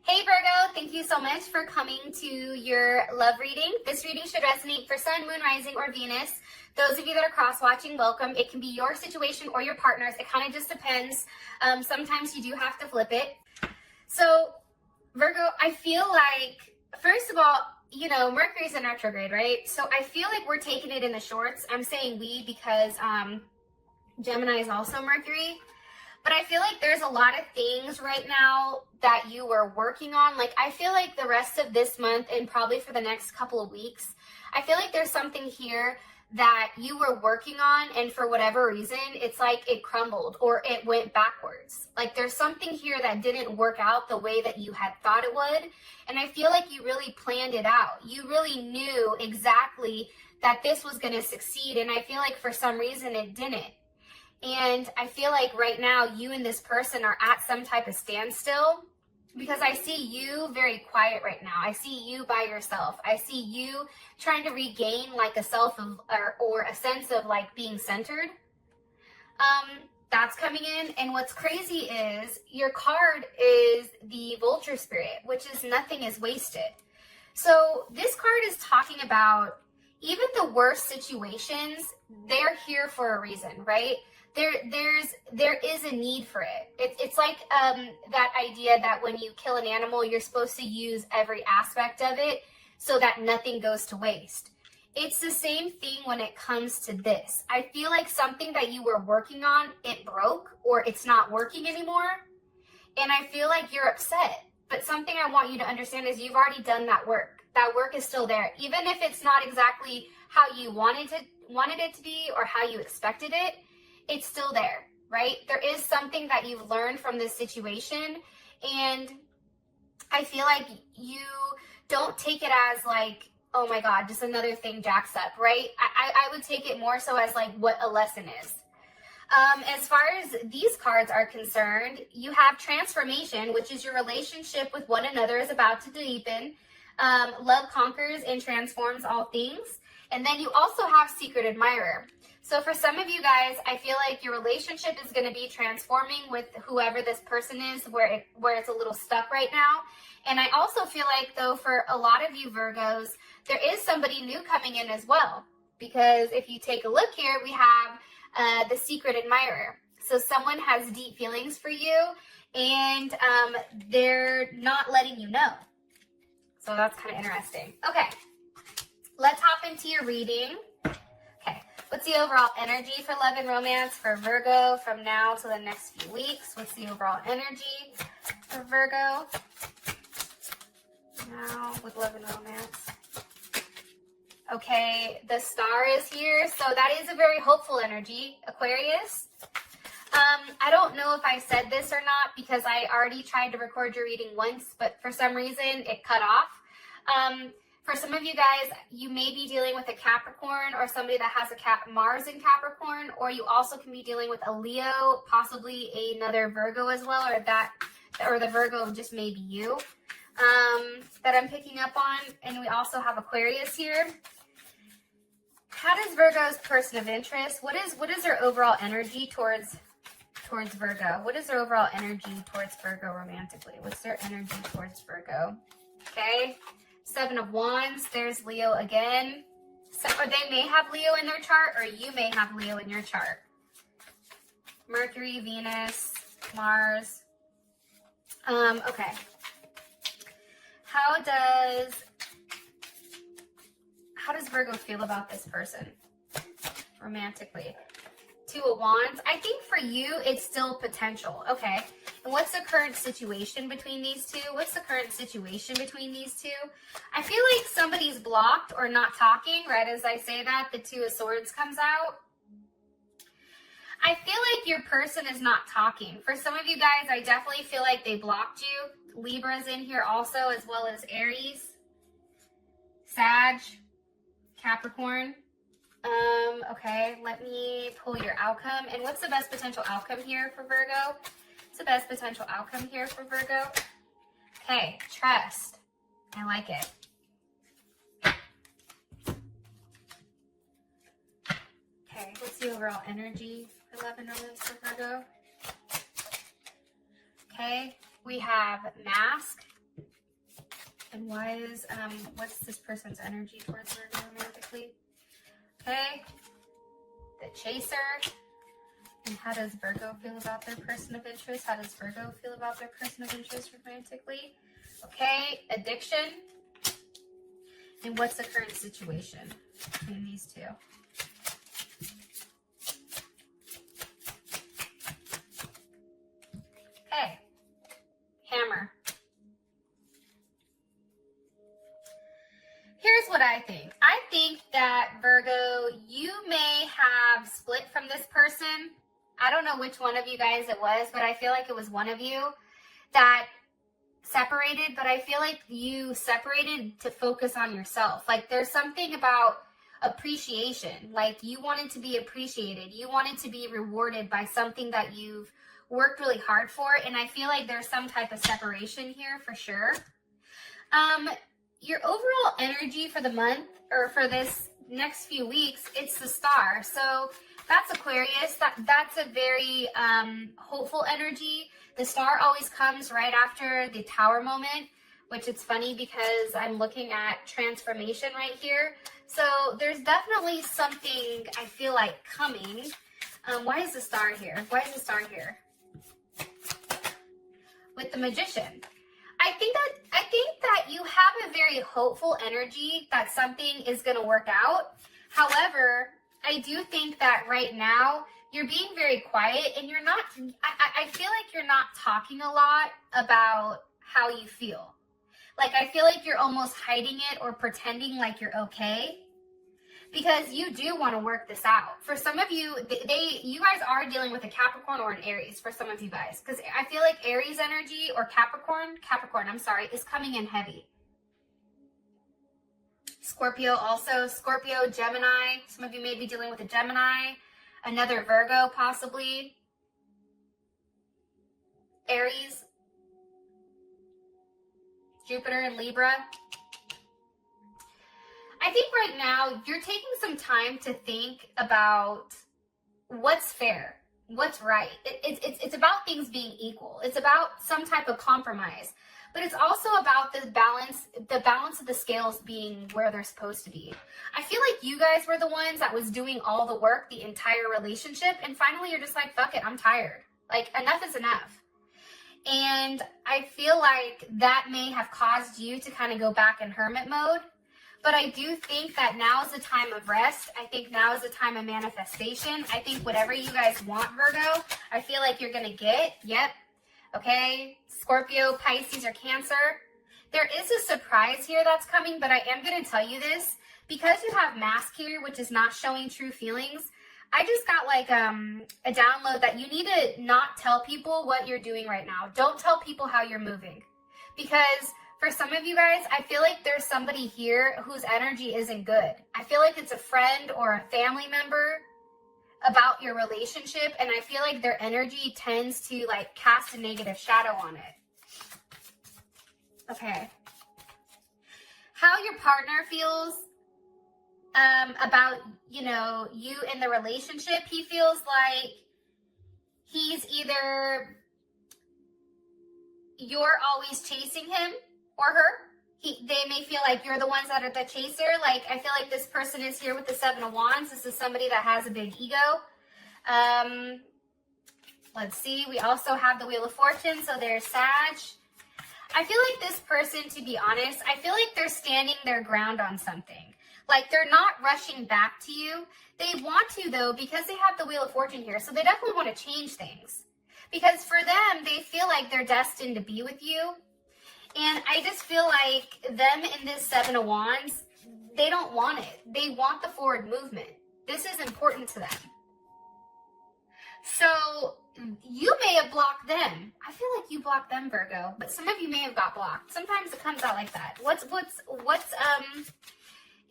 Hey Virgo, thank you so much for coming to your love reading. This reading should resonate for Sun, Moon, Rising, or Venus. Those of you that are cross-watching, welcome. It can be your situation or your partner's. It kind of just depends. Sometimes you do have to flip it. So Virgo, I feel like, first of all, you know, Mercury's in retrograde, right? So I feel like we're taking it in the shorts. I'm saying we because Gemini is also Mercury. But I feel like there's a lot of things right now that you were working on. Like, I feel like the rest of this month and probably for the next couple of weeks, I feel like there's something here that you were working on, and for whatever reason, it's like it crumbled or it went backwards. Like, there's something here that didn't work out the way that you had thought it would. And I feel like you really planned it out. You really knew exactly that this was going to succeed. And I feel like for some reason it didn't. And I feel like right now you and this person are at some type of standstill because I see you very quiet right now. I see you by yourself. I see you trying to regain like a self of, or a sense of like being centered. That's coming in. And what's crazy is your card is the vulture spirit, which is nothing is wasted. So this card is talking about even the worst situations, they're here for a reason, right? There is a need for it. It's like that idea that when you kill an animal, you're supposed to use every aspect of it so that nothing goes to waste. It's the same thing when it comes to this. I feel like something that you were working on, it broke or it's not working anymore. And I feel like you're upset. But something I want you to understand is you've already done that work. That work is still there. Even if it's not exactly how you wanted it to be or how you expected it, it's still there, right? There is something that you've learned from this situation, and I feel like you don't take it as like, oh my God, just another thing jacks up, right? I would take it more so as like what a lesson is. As far as these cards are concerned, you have transformation, which is your relationship with one another is about to deepen. Love conquers and transforms all things. And then you also have secret admirer. So for some of you guys, I feel like your relationship is going to be transforming with whoever this person is, where it's a little stuck right now. And I also feel like, though, for a lot of you Virgos, there is somebody new coming in as well. Because if you take a look here, we have the secret admirer. So someone has deep feelings for you, and they're not letting you know. So that's kind of interesting. Okay, let's hop into your reading. Okay, what's the overall energy for love and romance for Virgo from now to the next few weeks? What's the overall energy for Virgo now with love and romance? Okay, the star is here, so that is a very hopeful energy, Aquarius. I don't know if I said this or not because I already tried to record your reading once, but for some reason it cut off. For some of you guys, you may be dealing with a Capricorn or somebody that has a Mars in Capricorn, or you also can be dealing with a Leo, possibly another Virgo as well, or the Virgo just maybe you that I'm picking up on. And we also have Aquarius here. How does Virgo's person of interest? What is their overall energy towards Virgo? What is their overall energy towards Virgo romantically? What's their energy towards Virgo? Okay. 7 of Wands, there's Leo again. So, or they may have Leo in their chart, or you may have Leo in your chart. Mercury, Venus, Mars. Okay. How does Virgo feel about this person romantically? 2 of Wands. I think for you, it's still potential. Okay. And what's the current situation between these two? What's the current situation between these two? I feel like somebody's blocked or not talking. Right as I say that, the 2 of Swords comes out. I feel like your person is not talking. For some of you guys, I definitely feel like they blocked you. Libra's in here also, as well as Aries, Sag, Capricorn. Okay, let me pull your outcome. And what's the best potential outcome here for Virgo? What's the best potential outcome here for Virgo? Okay, trust. I like it. Okay, what's the overall energy for love and romance for Virgo? Okay, we have Mask, And why is, what's this person's energy towards Virgo romantically? Okay. The Chaser. And how does Virgo feel about their person of interest? How does Virgo feel about their person of interest romantically? Okay. Addiction. And what's the current situation between these two? Okay. Hammer. Here's what I think. I think that, Virgo, you may have split from this person. I don't know which one of you guys it was, but I feel like it was one of you that separated, but I feel like you separated to focus on yourself. Like there's something about appreciation. Like you wanted to be appreciated. You wanted to be rewarded by something that you've worked really hard for. And I feel like there's some type of separation here for sure. Your overall energy for the month or for this next few weeks, it's the Star. So that's Aquarius. That's a very hopeful energy. The Star always comes right after the Tower moment, which it's funny because I'm looking at transformation right here. So there's definitely something I feel like coming. Why is the Star here? Why is the Star here? With the Magician. I think that you have a very hopeful energy that something is going to work out. However, I do think that right now you're being very quiet and you're not, I feel like you're not talking a lot about how you feel. Like I feel like you're almost hiding it or pretending like you're okay. Because you do want to work this out. For some of you, you guys are dealing with a Capricorn or an Aries for some of you guys. Because I feel like Aries energy or Capricorn, I'm sorry, is coming in heavy. Scorpio also, Scorpio, Gemini. Some of you may be dealing with a Gemini. Another Virgo possibly. Aries. Jupiter and Libra. I think right now you're taking some time to think about what's fair, what's right. It's about things being equal. It's about some type of compromise, but it's also about the balance of the scales being where they're supposed to be. I feel like you guys were the ones that was doing all the work, the entire relationship, and finally you're just like, fuck it, I'm tired. Like enough is enough. And I feel like that may have caused you to kind of go back in hermit mode. But I do think that now is the time of rest. I think now is the time of manifestation. I think whatever you guys want, Virgo, I feel like you're going to get. Yep. Okay. Scorpio, Pisces, or Cancer. There is a surprise here that's coming, but I am going to tell you this. Because you have mask here, which is not showing true feelings, I just got like a download that you need to not tell people what you're doing right now. Don't tell people how you're moving. Because for some of you guys, I feel like there's somebody here whose energy isn't good. I feel like it's a friend or a family member about your relationship, and I feel like their energy tends to like cast a negative shadow on it. Okay. How your partner feels about, you know, you in the relationship, he feels like he's either you're always chasing him, or her. They may feel like you're the ones that are the chaser. Like, I feel like this person is here with the 7 of Wands. This is somebody that has a big ego. Let's see. We also have the Wheel of Fortune, so there's Sag. I feel like this person, to be honest, I feel like they're standing their ground on something. Like, they're not rushing back to you. They want to, though, because they have the Wheel of Fortune here. So they definitely want to change things. Because for them, they feel like they're destined to be with you. And I just feel like them in this 7 of Wands, they don't want it. They want the forward movement. This is important to them. So you may have blocked them. I feel like you blocked them, Virgo, but some of you may have got blocked. Sometimes it comes out like that.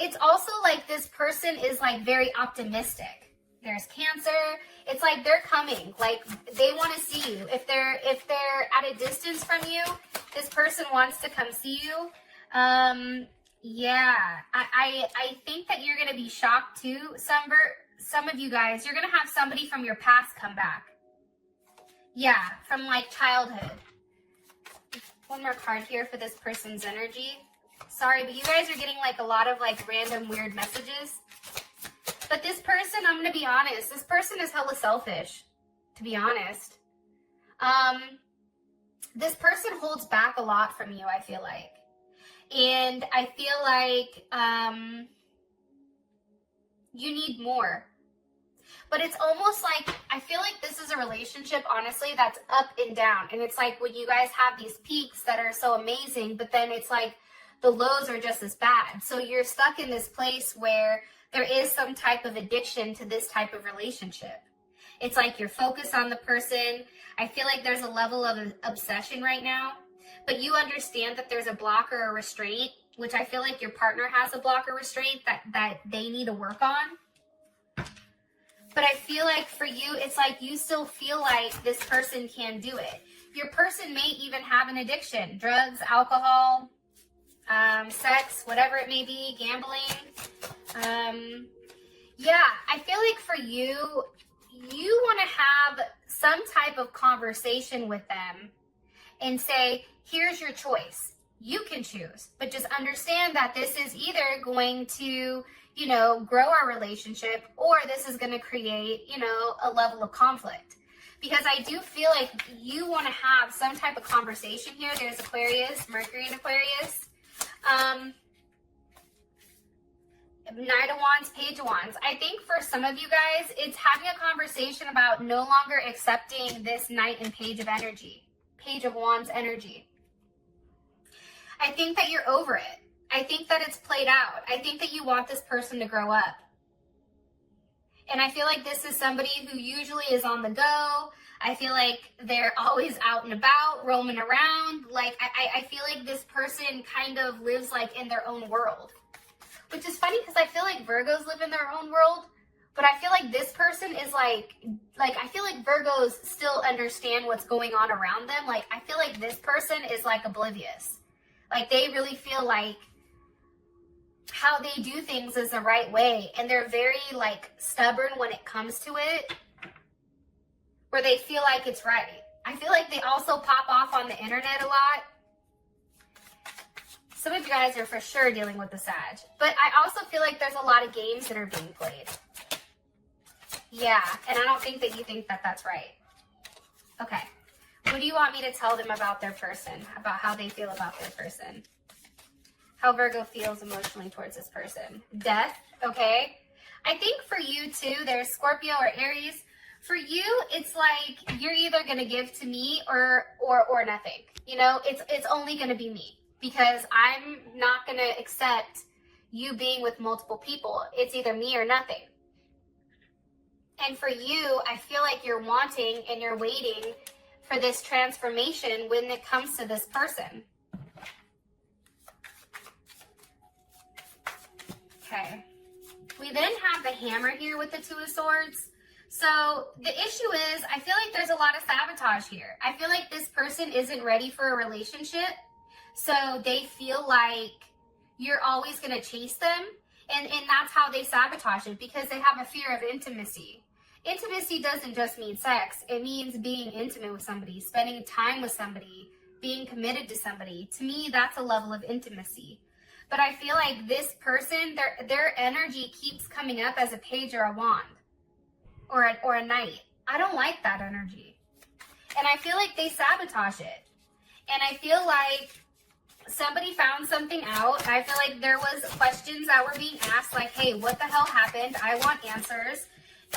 It's also like this person is like very optimistic. There's Cancer. It's like they're coming. Like they want to see you. If they're at a distance from you, this person wants to come see you. Yeah, I think that you're gonna be shocked too. Some of you guys, you're gonna have somebody from your past come back. Yeah, from like childhood. One more card here for this person's energy. Sorry, but you guys are getting like a lot of like random weird messages. But this person, I'm going to be honest, this person is hella selfish, to be honest. This person holds back a lot from you, I feel like. And I feel like you need more. But it's almost like, I feel like this is a relationship, honestly, that's up and down. And it's like when you guys have these peaks that are so amazing, but then it's like the lows are just as bad. So you're stuck in this place where there is some type of addiction to this type of relationship. It's like you're focused on the person. I feel like there's a level of obsession right now, but you understand that there's a block or a restraint, which I feel like your partner has a block or restraint that they need to work on. But I feel like for you, it's like you still feel like this person can do it. Your person may even have an addiction, drugs, alcohol, sex, whatever it may be, gambling. Yeah, I feel like for you, you want to have some type of conversation with them and say, here's your choice. You can choose, but just understand that this is either going to, you know, grow our relationship, or this is going to create, you know, a level of conflict. Because I do feel like you want to have some type of conversation here. There's Aquarius, Mercury in Aquarius. Knight of Wands, Page of Wands. I think for some of you guys, it's having a conversation about no longer accepting this Knight and Page of energy, Page of Wands energy. I think that you're over it. I think that it's played out. I think that you want this person to grow up. And I feel like this is somebody who usually is on the go. I feel like they're always out and about, roaming around. Like, I feel like this person kind of lives like in their own world. Which is funny because I feel like Virgos live in their own world. But I feel like this person is like I feel like Virgos still understand what's going on around them. Like, I feel like this person is like oblivious. Like, they really feel like how they do things is the right way. And they're very, like, stubborn when it comes to it. Where they feel like it's right. I feel like they also pop off on the internet a lot. Some of you guys are for sure dealing with the Sag. But I also feel like there's a lot of games that are being played. Yeah, and I don't think that you think that that's right. Okay. What do you want me to tell them about their person? About how they feel about their person? How Virgo feels emotionally towards this person? Death, okay? I think for you too, there's Scorpio or Aries. For you, it's like you're either going to give to me or nothing. You know, it's only going to be me. Because I'm not going to accept you being with multiple people. It's either me or nothing. And for you, I feel like you're wanting and you're waiting for this transformation when it comes to this person. Okay. We then have the Hammer here with the Two of Swords. So the issue is, I feel like there's a lot of sabotage here. I feel like this person isn't ready for a relationship. So they feel like you're always going to chase them. And that's how they sabotage it, because they have a fear of intimacy. Intimacy doesn't just mean sex. It means being intimate with somebody, spending time with somebody, being committed to somebody. To me, that's a level of intimacy. But I feel like this person, their energy keeps coming up as a Page or a Wand or a Knight. I don't like that energy. And I feel like they sabotage it. And I feel like somebody found something out. I feel like there was questions that were being asked, like, hey, what the hell happened? I want answers.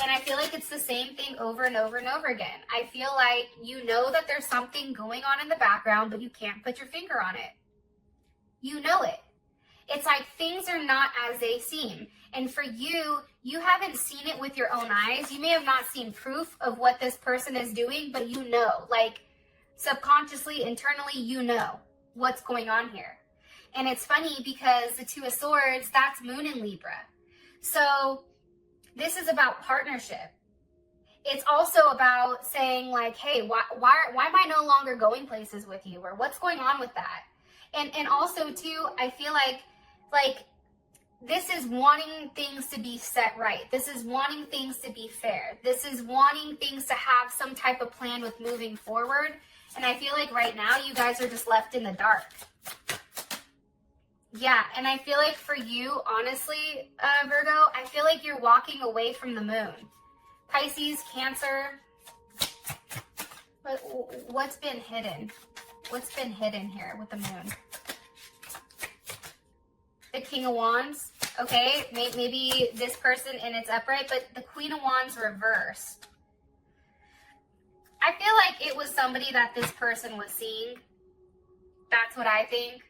And I feel like it's the same thing over and over and over again. I feel like you know that there's something going on in the background, but you can't put your finger on it. You know it. It's like things are not as they seem. And for you, you haven't seen it with your own eyes. You may have not seen proof of what this person is doing, but you know, like subconsciously, internally, you know what's going on here. And it's funny because the Two of Swords, that's Moon in Libra. So this is about partnership. It's also about saying like, hey, why am I no longer going places with you? Or what's going on with that? And also too, I feel like this is wanting things to be set right. This is wanting things to be fair. This is wanting things to have some type of plan with moving forward. And I feel like right now you guys are just left in the dark. Yeah, and I feel like for you, honestly, Virgo, I feel like you're walking away from the moon. Pisces, Cancer. But what's been hidden? What's been hidden here with the moon? The King of Wands. Okay, maybe this person in its upright, but the Queen of Wands reversed. I feel like it was somebody that this person was seeing. That's what I think.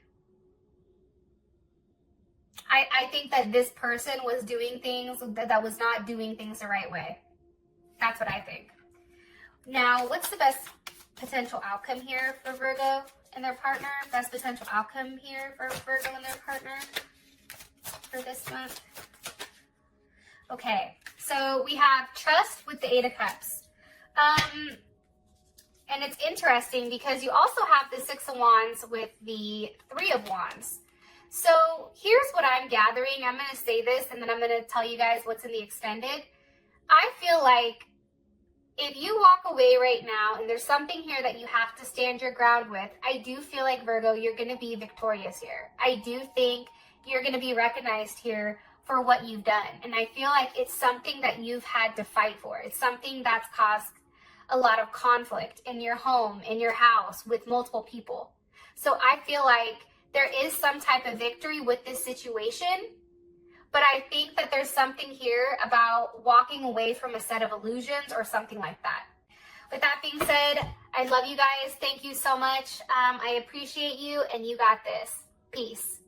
I think that this person was doing things that was not doing things the right way. That's what I think. Now, what's the best potential outcome here for Virgo and their partner? Best potential outcome here for Virgo and their partner for this month? Okay, so we have trust with the Eight of Cups. And it's interesting because you also have the Six of Wands with the Three of Wands. So here's what I'm gathering. I'm going to say this and then I'm going to tell you guys what's in the extended. I feel like if you walk away right now and there's something here that you have to stand your ground with, I do feel like, Virgo, you're going to be victorious here. I do think you're going to be recognized here for what you've done. And I feel like it's something that you've had to fight for. It's something that's caused a lot of conflict in your home, in your house, with multiple people. So I feel like there is some type of victory with this situation, but I think that there's something here about walking away from a set of illusions or something like that. With that being said, I love you guys. Thank you so much. I appreciate you, and you got this. Peace.